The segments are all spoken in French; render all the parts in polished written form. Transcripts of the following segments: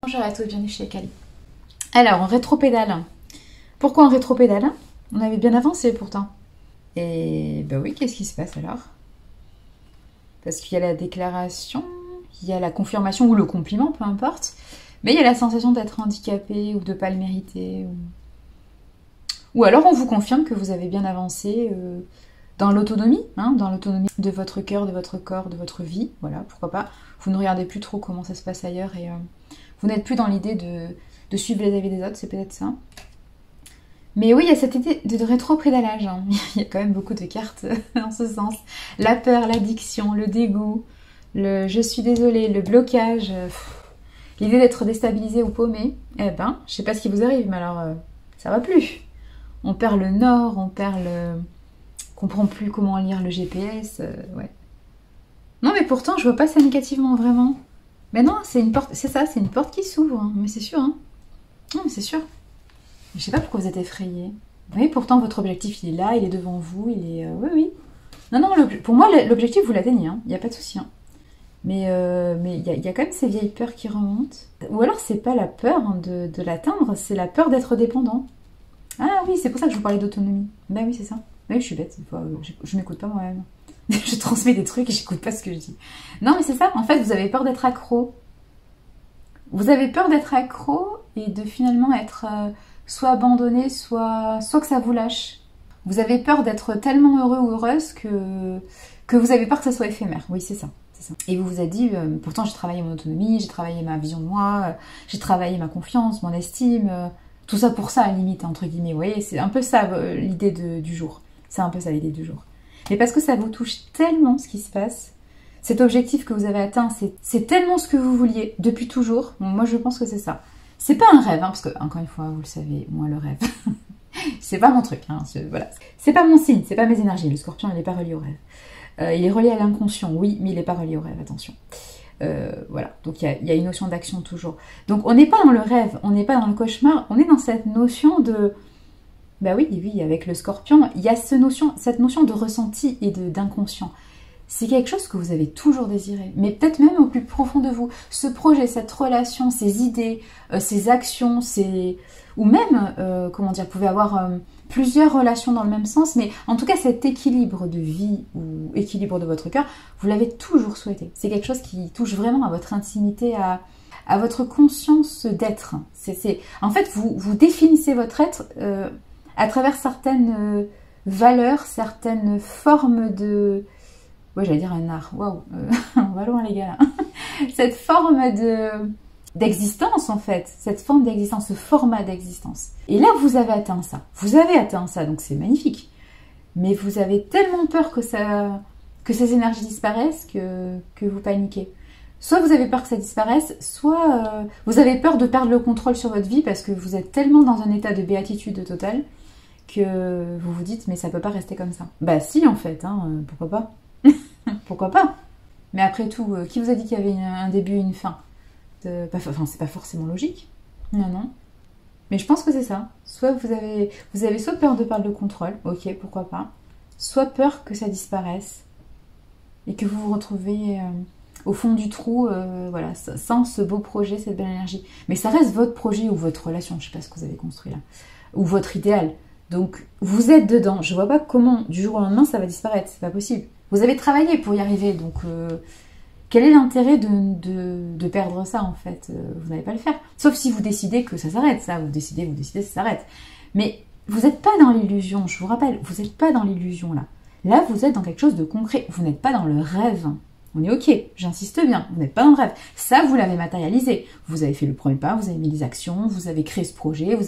Bonjour à tous, bienvenue chez Kali. Alors, en rétropédale. Pourquoi en rétropédale? On avait bien avancé pourtant. Et ben oui, qu'est-ce qui se passe alors? Parce qu'il y a la déclaration, il y a la confirmation ou le compliment, peu importe. Mais il y a la sensation d'être handicapé ou de ne pas le mériter. Ou alors on vous confirme que vous avez bien avancé dans l'autonomie, hein, dans l'autonomie de votre cœur, de votre corps, de votre vie. Voilà, pourquoi pas. Vous ne regardez plus trop comment ça se passe ailleurs et vous n'êtes plus dans l'idée de suivre les avis des autres, c'est peut-être ça. Mais oui, il y a cette idée de rétro-prédalage. Hein. Il y a quand même beaucoup de cartes en ce sens. La peur, l'addiction, le dégoût, le je suis désolée, le blocage, l'idée d'être déstabilisé ou paumé. Eh ben, je sais pas ce qui vous arrive, mais alors ça va plus. On perd le nord, on perd le... On comprend plus comment lire le GPS, ouais. Non mais pourtant, je vois pas ça négativement, vraiment. Mais non, c'est une porte, c'est ça, c'est une porte qui s'ouvre, hein. Mais c'est sûr, hein. Non, mais c'est sûr. Je sais pas pourquoi vous êtes effrayés. Vous voyez, pourtant, votre objectif, il est là, il est devant vous, il est... oui, oui. Non, non, pour moi, l'objectif, vous l'atteignez, hein. Il n'y a pas de souci, hein. Mais il y a quand même ces vieilles peurs qui remontent. Ou alors, c'est pas la peur hein, de l'atteindre, c'est la peur d'être dépendant. Ah oui, c'est pour ça que je vous parlais d'autonomie. Ben oui, c'est ça. Ben oui, je suis bête, des fois, je m'écoute pas moi-même. Je transmets des trucs et j'écoute pas ce que je dis. Non, mais c'est ça, en fait, vous avez peur d'être accro. Vous avez peur d'être accro et de finalement être soit abandonné, soit que ça vous lâche. Vous avez peur d'être tellement heureux ou heureuse que vous avez peur que ça soit éphémère. Oui, c'est ça. Et vous vous êtes dit, pourtant j'ai travaillé mon autonomie, j'ai travaillé ma vision de moi, j'ai travaillé ma confiance, mon estime, tout ça pour ça, à la limite, entre guillemets. Vous voyez, c'est un peu ça l'idée du jour. C'est un peu ça l'idée du jour. Mais parce que ça vous touche tellement ce qui se passe, cet objectif que vous avez atteint, c'est tellement ce que vous vouliez depuis toujours. Bon, moi, je pense que c'est ça. C'est pas un rêve, hein, parce que, encore une fois, vous le savez, moi, le rêve, c'est pas mon truc. Hein, voilà. C'est pas mon signe, c'est pas mes énergies. Le scorpion, il n'est pas relié au rêve. Il est relié à l'inconscient, oui, mais il n'est pas relié au rêve, attention. Voilà, donc il y a une notion d'action toujours. Donc, on n'est pas dans le rêve, on n'est pas dans le cauchemar, on est dans cette notion de... Bah oui, oui, avec le scorpion, il y a cette notion de ressenti et d'inconscient. C'est quelque chose que vous avez toujours désiré, mais peut-être même au plus profond de vous. Ce projet, cette relation, ces idées, ces actions, ou même, comment dire, vous pouvez avoir plusieurs relations dans le même sens, mais en tout cas cet équilibre de vie ou équilibre de votre cœur, vous l'avez toujours souhaité. C'est quelque chose qui touche vraiment à votre intimité, à votre conscience d'être. En fait, vous définissez votre être à travers certaines valeurs, certaines formes de... Ouais, j'allais dire un art. Waouh, on va loin les gars. Cette forme d'existence en fait, cette forme d'existence, ce format d'existence. Et là, vous avez atteint ça. Vous avez atteint ça, donc c'est magnifique. Mais vous avez tellement peur que ces énergies disparaissent que vous paniquez. Soit vous avez peur que ça disparaisse, soit vous avez peur de perdre le contrôle sur votre vie parce que vous êtes tellement dans un état de béatitude totale que vous vous dites mais ça peut pas rester comme ça. Bah si en fait, hein, pourquoi pas. Pourquoi pas? Mais après tout, qui vous a dit qu'il y avait un début et une fin? Enfin, c'est pas forcément logique. Non, non. Mais je pense que c'est ça. Soit vous avez soit peur de perdre le contrôle, ok, pourquoi pas. Soit peur que ça disparaisse et que vous vous retrouvez au fond du trou, voilà, sans ce beau projet, cette belle énergie. Mais ça reste votre projet ou votre relation, je sais pas ce que vous avez construit là, ou votre idéal. Donc vous êtes dedans. Je vois pas comment du jour au lendemain ça va disparaître, c'est pas possible. Vous avez travaillé pour y arriver, donc quel est l'intérêt de perdre ça en fait? Vous n'allez pas le faire. Sauf si vous décidez que ça s'arrête, ça, vous décidez, ça s'arrête. Mais vous n'êtes pas dans l'illusion, je vous rappelle, vous n'êtes pas dans l'illusion là. Là, vous êtes dans quelque chose de concret, vous n'êtes pas dans le rêve. On est ok, j'insiste bien, vous n'êtes pas dans le rêve. Ça, vous l'avez matérialisé. Vous avez fait le premier pas, vous avez mis les actions, vous avez créé ce projet,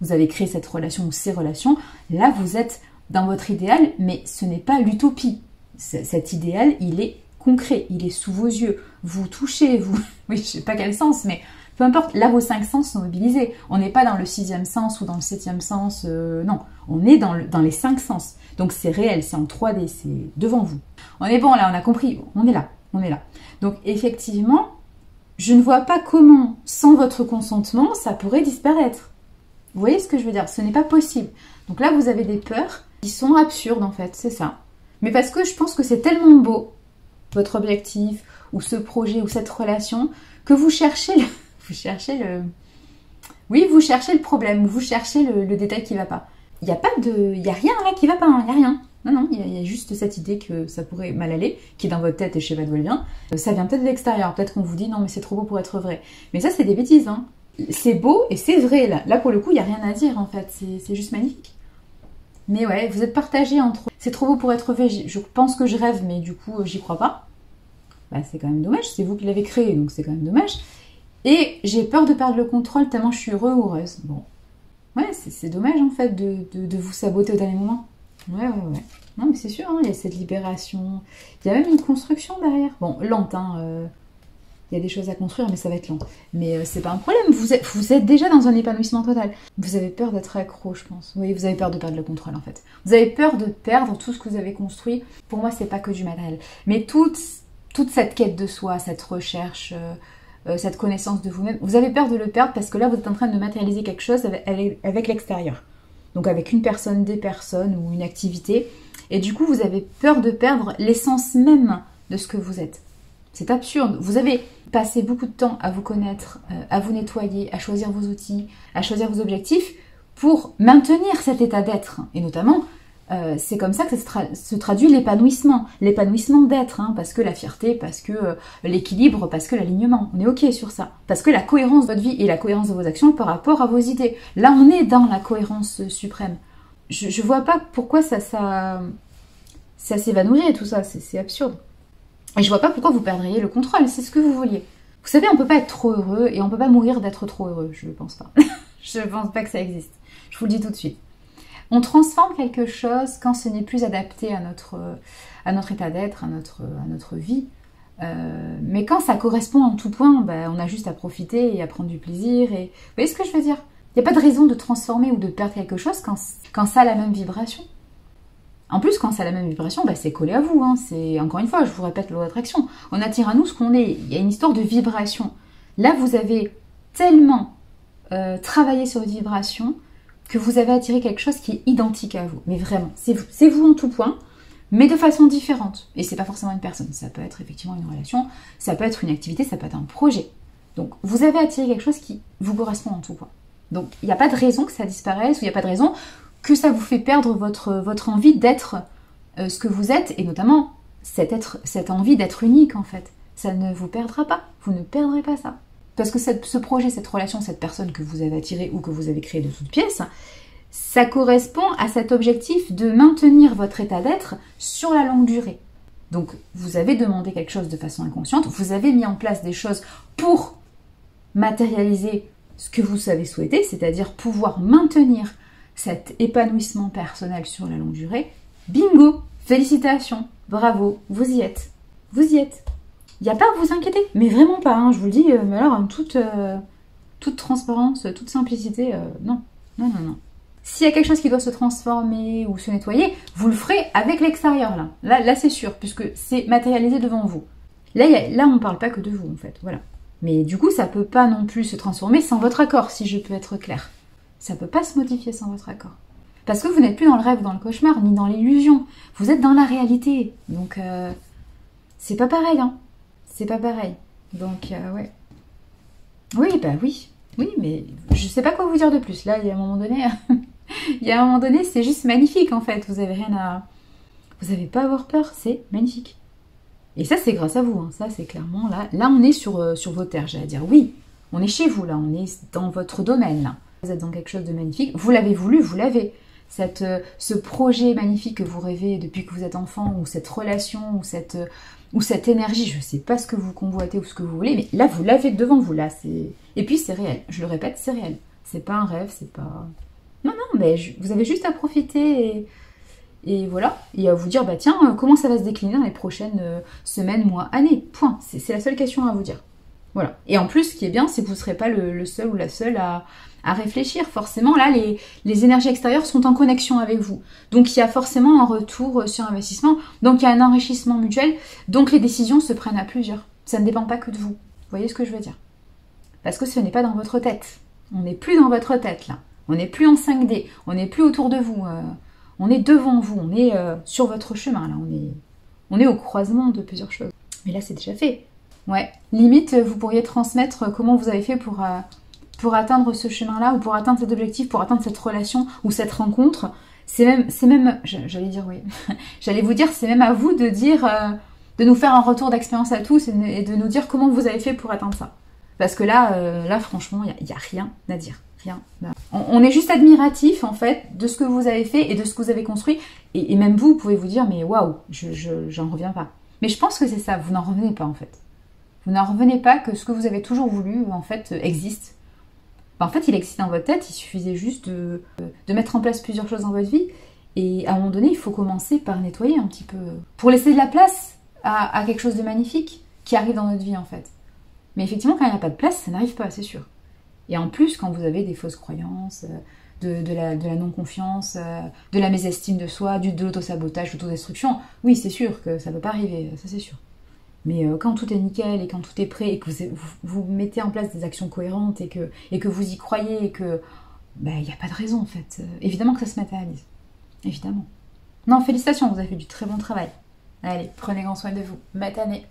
vous avez créé cette relation ou ces relations. Là, vous êtes dans votre idéal, mais ce n'est pas l'utopie. Cet idéal, il est concret, il est sous vos yeux. Vous touchez, vous... Oui, je sais pas quel sens, mais peu importe. Là, vos 5 sens sont mobilisés. On n'est pas dans le 6e sens ou dans le 7e sens. Non, on est dans les 5 sens. Donc, c'est réel, c'est en 3D, c'est devant vous. On est bon, là, on a compris. On est là, on est là. Donc, effectivement, je ne vois pas comment, sans votre consentement, ça pourrait disparaître. Vous voyez ce que je veux dire? Ce n'est pas possible. Donc là, vous avez des peurs qui sont absurdes, en fait, c'est ça. Mais parce que je pense que c'est tellement beau, votre objectif, ou ce projet, ou cette relation, que vous cherchez Vous cherchez le... Oui, vous cherchez le problème, vous cherchez le détail qui va pas. Il n'y a pas de... Il y a rien là qui va pas, il n'y a rien. Non, non, il y a juste cette idée que ça pourrait mal aller, qui est dans votre tête et je sais pas d'où elle vient. Ça vient peut-être de l'extérieur, peut-être qu'on vous dit non mais c'est trop beau pour être vrai. Mais ça c'est des bêtises, hein. C'est beau et c'est vrai là. Là pour le coup il n'y a rien à dire en fait, c'est juste magnifique. Mais ouais, vous êtes partagés entre... C'est trop beau pour être vrai, je pense que je rêve mais du coup j'y crois pas. Bah c'est quand même dommage, c'est vous qui l'avez créé donc c'est quand même dommage. Et j'ai peur de perdre le contrôle tellement je suis heureux ou heureuse. Bon, ouais c'est dommage en fait de vous saboter au dernier moment. Ouais. Non, mais c'est sûr, hein, il y a cette libération. Il y a même une construction derrière. Bon, lente, hein. Il y a des choses à construire, mais ça va être lent. Mais c'est pas un problème. Vous êtes déjà dans un épanouissement total. Vous avez peur d'être accro, je pense. Oui, vous avez peur de perdre le contrôle, en fait. Vous avez peur de perdre tout ce que vous avez construit. Pour moi, c'est pas que du matériel. Mais toute cette quête de soi, cette recherche, cette connaissance de vous-même, vous avez peur de le perdre parce que là, vous êtes en train de matérialiser quelque chose avec l'extérieur. Donc avec une personne, des personnes ou une activité. Et du coup, vous avez peur de perdre l'essence même de ce que vous êtes. C'est absurde. Vous avez passé beaucoup de temps à vous connaître, à vous nettoyer, à choisir vos outils, à choisir vos objectifs pour maintenir cet état d'être. Et notamment, c'est comme ça que se traduit l'épanouissement. L'épanouissement d'être, hein, parce que la fierté, parce que l'équilibre, parce que l'alignement. On est OK sur ça. Parce que la cohérence de votre vie et la cohérence de vos actions par rapport à vos idées. Là, on est dans la cohérence suprême. Je vois pas pourquoi ça s'évanouirait tout ça. C'est absurde. Et je vois pas pourquoi vous perdriez le contrôle. C'est ce que vous vouliez. Vous savez, on peut pas être trop heureux et on peut pas mourir d'être trop heureux. Je pense pas. Je pense pas que ça existe. Je vous le dis tout de suite. On transforme quelque chose quand ce n'est plus adapté à notre état d'être, à notre vie. Mais quand ça correspond en tout point, ben, on a juste à profiter et à prendre du plaisir. Et... Vous voyez ce que je veux dire? Il n'y a pas de raison de transformer ou de perdre quelque chose quand ça a la même vibration. En plus, quand ça a la même vibration, ben, c'est collé à vous. Hein. C'est, encore une fois, je vous répète loi d'attraction. On attire à nous ce qu'on est. Il y a une histoire de vibration. Là, vous avez tellement travaillé sur votre vibration que vous avez attiré quelque chose qui est identique à vous. Mais vraiment, c'est vous en tout point, mais de façon différente. Et c'est pas forcément une personne. Ça peut être effectivement une relation, ça peut être une activité, ça peut être un projet. Donc, vous avez attiré quelque chose qui vous correspond en tout point. Donc, il n'y a pas de raison que ça disparaisse, ou il n'y a pas de raison que ça vous fait perdre votre envie d'être ce que vous êtes, et notamment cette envie d'être unique, en fait. Ça ne vous perdra pas. Vous ne perdrez pas ça. Parce que ce projet, cette relation, cette personne que vous avez attirée ou que vous avez créée de toutes pièces, ça correspond à cet objectif de maintenir votre état d'être sur la longue durée. Donc, vous avez demandé quelque chose de façon inconsciente, vous avez mis en place des choses pour matérialiser ce que vous avez souhaité, c'est-à-dire pouvoir maintenir cet épanouissement personnel sur la longue durée. Bingo! Félicitations! Bravo! Vous y êtes! Vous y êtes! Il n'y a pas à vous inquiéter, mais vraiment pas, hein, je vous le dis, mais alors en toute transparence, toute simplicité, non. S'il y a quelque chose qui doit se transformer ou se nettoyer, vous le ferez avec l'extérieur, là. Là c'est sûr, puisque c'est matérialisé devant vous. Là, on ne parle pas que de vous, en fait, voilà. Mais du coup, ça ne peut pas non plus se transformer sans votre accord, si je peux être claire. Ça ne peut pas se modifier sans votre accord. Parce que vous n'êtes plus dans le rêve, dans le cauchemar, ni dans l'illusion. Vous êtes dans la réalité. Donc, c'est pas pareil, hein. C'est pas pareil. Donc, ouais. Oui, bah oui. Oui, mais je sais pas quoi vous dire de plus. Là, il y a un moment donné, c'est juste magnifique, en fait. Vous avez rien à... Vous n'avez pas à avoir peur, c'est magnifique. Et ça, c'est grâce à vous. Hein. Ça, c'est clairement là. Là, on est sur vos terres, j'allais dire. Oui, on est chez vous, là. On est dans votre domaine, là. Vous êtes dans quelque chose de magnifique. Vous l'avez voulu, vous l'avez. Ce projet magnifique que vous rêvez depuis que vous êtes enfant, ou cette relation, ou cette énergie, je ne sais pas ce que vous convoitez ou ce que vous voulez, mais là, vous l'avez devant vous, là. Et puis, c'est réel. Je le répète, c'est réel. C'est pas un rêve, c'est pas... Non, mais vous avez juste à profiter et voilà. Et à vous dire, bah tiens, comment ça va se décliner dans les prochaines semaines, mois, années. Point. C'est la seule question à vous dire. Voilà. Et en plus, ce qui est bien, c'est que vous ne serez pas le seul ou la seule à réfléchir. Forcément, là, les énergies extérieures sont en connexion avec vous. Donc, il y a forcément un retour sur investissement. Donc, il y a un enrichissement mutuel. Donc, les décisions se prennent à plusieurs. Ça ne dépend pas que de vous. Vous voyez ce que je veux dire? Parce que ce n'est pas dans votre tête. On n'est plus dans votre tête, là. On n'est plus en 5D. On n'est plus autour de vous. On est devant vous. On est sur votre chemin, là. On est au croisement de plusieurs choses. Mais là, c'est déjà fait. Ouais. Limite, vous pourriez transmettre comment vous avez fait pour atteindre ce chemin-là, ou pour atteindre cet objectif, pour atteindre cette relation ou cette rencontre. C'est même, j'allais dire oui, j'allais vous dire, c'est même à vous de dire, de nous faire un retour d'expérience à tous et de nous dire comment vous avez fait pour atteindre ça. Parce que là franchement, il y a rien à dire. Rien. On est juste admiratif, en fait, de ce que vous avez fait et de ce que vous avez construit. Et même vous pouvez vous dire, mais waouh, j'en reviens pas. Mais je pense que c'est ça, vous n'en revenez pas, en fait. Vous n'en revenez pas que ce que vous avez toujours voulu, en fait, existe. En fait, il existe dans votre tête, il suffisait juste de mettre en place plusieurs choses dans votre vie. Et à un moment donné, il faut commencer par nettoyer un petit peu. Pour laisser de la place à quelque chose de magnifique qui arrive dans notre vie, en fait. Mais effectivement, quand il n'y a pas de place, ça n'arrive pas, c'est sûr. Et en plus, quand vous avez des fausses croyances, de la non-confiance, de la mésestime de soi, de l'autosabotage, de l'autodestruction, oui, c'est sûr que ça ne peut pas arriver, ça c'est sûr. Mais quand tout est nickel et quand tout est prêt et que vous mettez en place des actions cohérentes et que vous y croyez et que il n'y a pas de raison en fait. Évidemment que ça se matérialise. Évidemment. Non, félicitations, vous avez fait du très bon travail. Allez, prenez grand soin de vous. Matanée.